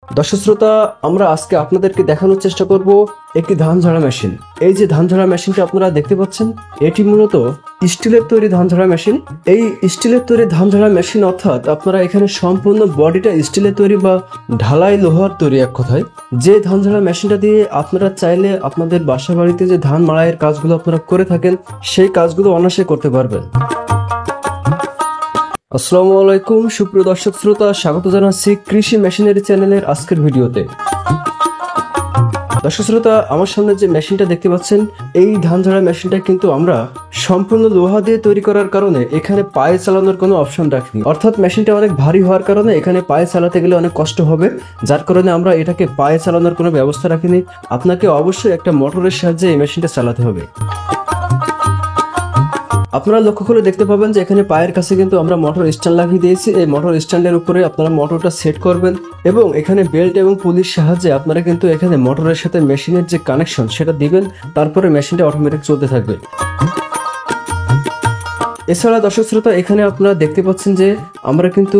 দর্শক শ্রোতা, আমরা আজকে আপনাদেরকে দেখানোর চেষ্টা করব একটি ধান ঝাড়া মেশিন। এই যে ধান ঝাড়া মেশিনটা আপনারা দেখতে পাচ্ছেন, এটি মূলত স্টিলের তৈরি ধান ঝাড়া মেশিন। এই স্টিলের তৈরি ধান ঝাড়া মেশিন অর্থাৎ আপনারা এখানে সম্পূর্ণ বডিটা স্টিলের তৈরি বা ঢালাই লোহার তৈরি। এক কথায় যে ধান ঝাড়া মেশিনটা দিয়ে আপনারা চাইলে আপনাদের বাসা বাড়িতে যে ধান মাড়াইয়ের কাজগুলো আপনারা করে থাকেন সেই কাজগুলো অনায়াসে করতে পারবেন। আসসালামু আলাইকুম সুপ্রিয় দর্শক শ্রোতা, স্বাগত জানাচ্ছি কৃষি মেশিনারি চ্যানেলের আজকের ভিডিওতে। দর্শক শ্রোতা, আমার সামনে যে মেশিনটা দেখতে পাচ্ছেন, এই ধান ঝাড়া মেশিনটা কিন্তু আমরা সম্পূর্ণ লোহা দিয়ে তৈরি করার কারণে এখানে পায়ে চালানোর কোনো অপশন রাখিনি। অর্থাৎ মেশিনটা অনেক ভারী হওয়ার কারণে এখানে পায়ে চালাতে গেলে অনেক কষ্ট হবে, যার কারণে আমরা এটাকে পায়ে চালানোর কোনো ব্যবস্থা রাখিনি। আপনাকে অবশ্যই একটা মোটরের সাহায্যে এই মেশিনটা চালাতে হবে। আপনারা লক্ষ্য করে দেখতে পাবেন যে এখানে পায়ের কাছে কিন্তু আমরা মোটর স্ট্যান্ড লাগিয়ে দিয়েছি। এই মোটর স্ট্যান্ডের উপরে আপনারা মোটরটা সেট করবেন এবং এখানে বেল্ট এবং পুলির সাহায্যে আপনারা কিন্তু এখানে মোটরের সাথে মেশিনের যে কানেকশন সেটা দিবেন, তারপরে মেশিনটা অটোমেটিক চলতে থাকবে। এছাড়া দর্শক শ্রোতা, এখানে আপনারা দেখতে পাচ্ছেন যে আমরা কিন্তু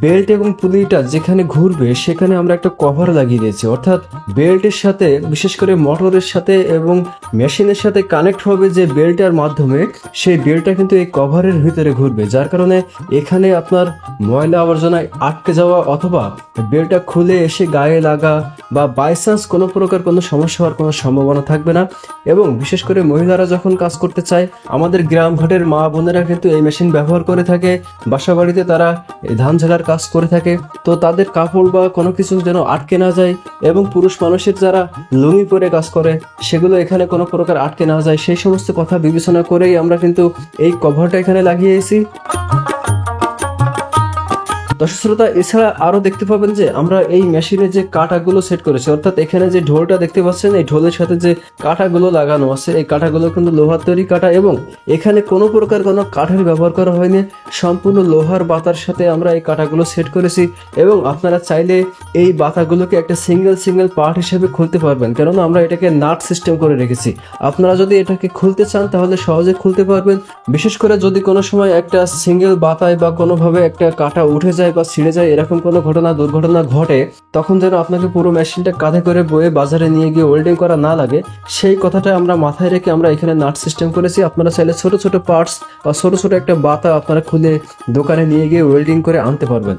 বেল্ট এবং পুলিটা যেখানে ঘুরবে সেখানে আমরা একটা কভার লাগিয়ে দিয়েছি। অর্থাৎ বেল্টের সাথে, বিশেষ করে মোটরের সাথে এবং মেশিনের সাথে কানেক্ট হবে যে বেল্টের মাধ্যমে, সেই বেল্টটা কিন্তু এই কভারের ভিতরে ঘুরবে, যার কারণে এখানে আপনার ময়লা আবর্জনায় আটকে যাওয়া অথবা বেল্টটা খুলে এসে গায়ে লাগা বা বাইচান্স কোনো প্রকার কোনো সমস্যা হওয়ার কোনো সম্ভাবনা থাকবে না। এবং বিশেষ করে মহিলারা যখন কাজ করতে চায়, আমাদের গ্রামঘাটের মা বোনেরা কিন্তু এই মেশিন ব্যবহার করে থাকে, বাসা বাড়িতে তারা ধান ঝাড়ার কাজ করে থাকে, তো তাদের কাপড় বা কোনো কিছু যেন আটকে না যায় এবং পুরুষ মানুষের যারা লুঙ্গি পরে কাজ করে সেগুলো এখানে কোনো প্রকার আটকে না যায়, সেই সমস্ত কথা বিবেচনা করেই আমরা কিন্তু এই কভারটা এখানে লাগিয়েছি। দর্শক শ্রোতা, এছাড়া আরো দেখতে পাবেন যে আমরা এই মেশিনে যে কাঁটাগুলো সেট করেছি, অর্থাৎ এখানে যে ঢোলটা দেখতে পাচ্ছেন, এই ঢোলের সাথে যে কাঁটাগুলো লাগানো আছে, এই কাঁটাগুলো কিন্তু লোহার তৈরি কাঁটা এবং এখানে কোনো প্রকার কোনো কাঠের ব্যবহার করা হয়নি। সম্পূর্ণ লোহার বাতার সাথে আমরা এই কাঁটাগুলো সেট করেছি এবং আপনারা চাইলে এই বাতাগুলোকে একটা সিঙ্গেল পার্ট হিসেবে খুলতে পারবেন, কেননা আমরা এটাকে নাট সিস্টেম করে রেখেছি। আপনারা যদি এটাকে খুলতে চান তাহলে সহজে খুলতে পারবেন। বিশেষ করে যদি কোনো সময় একটা সিঙ্গেল বাতায় বা কোনোভাবে একটা কাঁটা উঠে যায় বা ছিঁড়ে যায়, এরকম কোনো দুর্ঘটনা ঘটে, তখন যেন আপনাকে পুরো মেশিনটা কাঁধে করে বয়ে বাজারে নিয়ে গিয়ে ওয়েল্ডিং করা না লাগে, সেই কথাটা আমরা মাথায় রেখে আমরা এখানে নাট সিস্টেম করেছি। আপনারা চাইলে ছোট ছোট পার্টস বা ছোট ছোট একটা বাতা আপনারা খুলে দোকানে নিয়ে গিয়ে ওয়েল্ডিং করে আনতে পারবেন।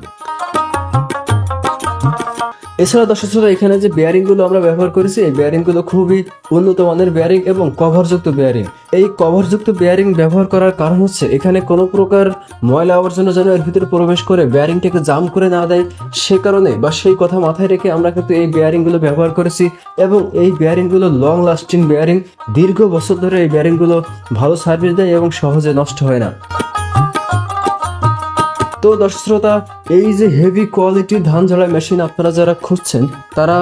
এছাড়া দর্শক শ্রোতা, এখানে যে বেয়ারিং গুলো আমরা ব্যবহার করেছি, এই বেয়ারিং গুলো খুবই উন্নত মানের বেয়ারিং এবং কভারযুক্ত বেয়ারিং। এই কভারযুক্ত বেয়ারিং ব্যবহার করার কারণ হচ্ছে এখানে কোনো প্রকার ময়লা আবর্জনা যেন এর ভিতরে প্রবেশ করে বেয়ারিংটাকে জাম করে না দেয়, সে কারণে বা সেই কথা মাথায় রেখে আমরা কিন্তু এই বেয়ারিং গুলো ব্যবহার করেছি এবং এই বেয়ারিং গুলো লং লাস্টিং বেয়ারিং। দীর্ঘ বছর ধরে এই বেয়ারিং গুলো ভালো সার্ভিস দেয় এবং সহজে নষ্ট হয় না। তো দর্শক শ্রোতা, এই যে হেভি কোয়ালিটির ধান ঝাড়া মেশিন আপনারা যারা খুঁজছেন, তারা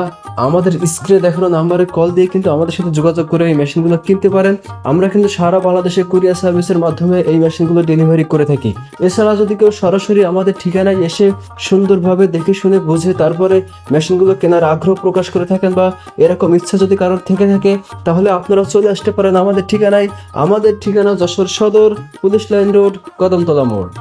আমাদের স্ক্রিনে দেখানো নাম্বারে কল দিয়ে কিন্তু আমাদের সাথে যোগাযোগ করে এই মেশিনগুলো কিনতে পারেন। আমরা কিন্তু সারা বাংলাদেশে কুরিয়ার সার্ভিসের মাধ্যমে এই মেশিনগুলো ডেলিভারি করে থাকি। এছাড়া যদি কেউ সরাসরি আমাদের ঠিকানায় এসে সুন্দরভাবে দেখে শুনে বুঝে তারপরে মেশিনগুলো কেনার আগ্রহ প্রকাশ করে থাকেন বা এরকম ইচ্ছা যদি কারোর থেকে থাকে, তাহলে আপনারা চলে আসতে পারেন আমাদের ঠিকানায়। আমাদের ঠিকানা যশোর সদর, পুলিশ লাইন রোড, কদমতলা মোড়।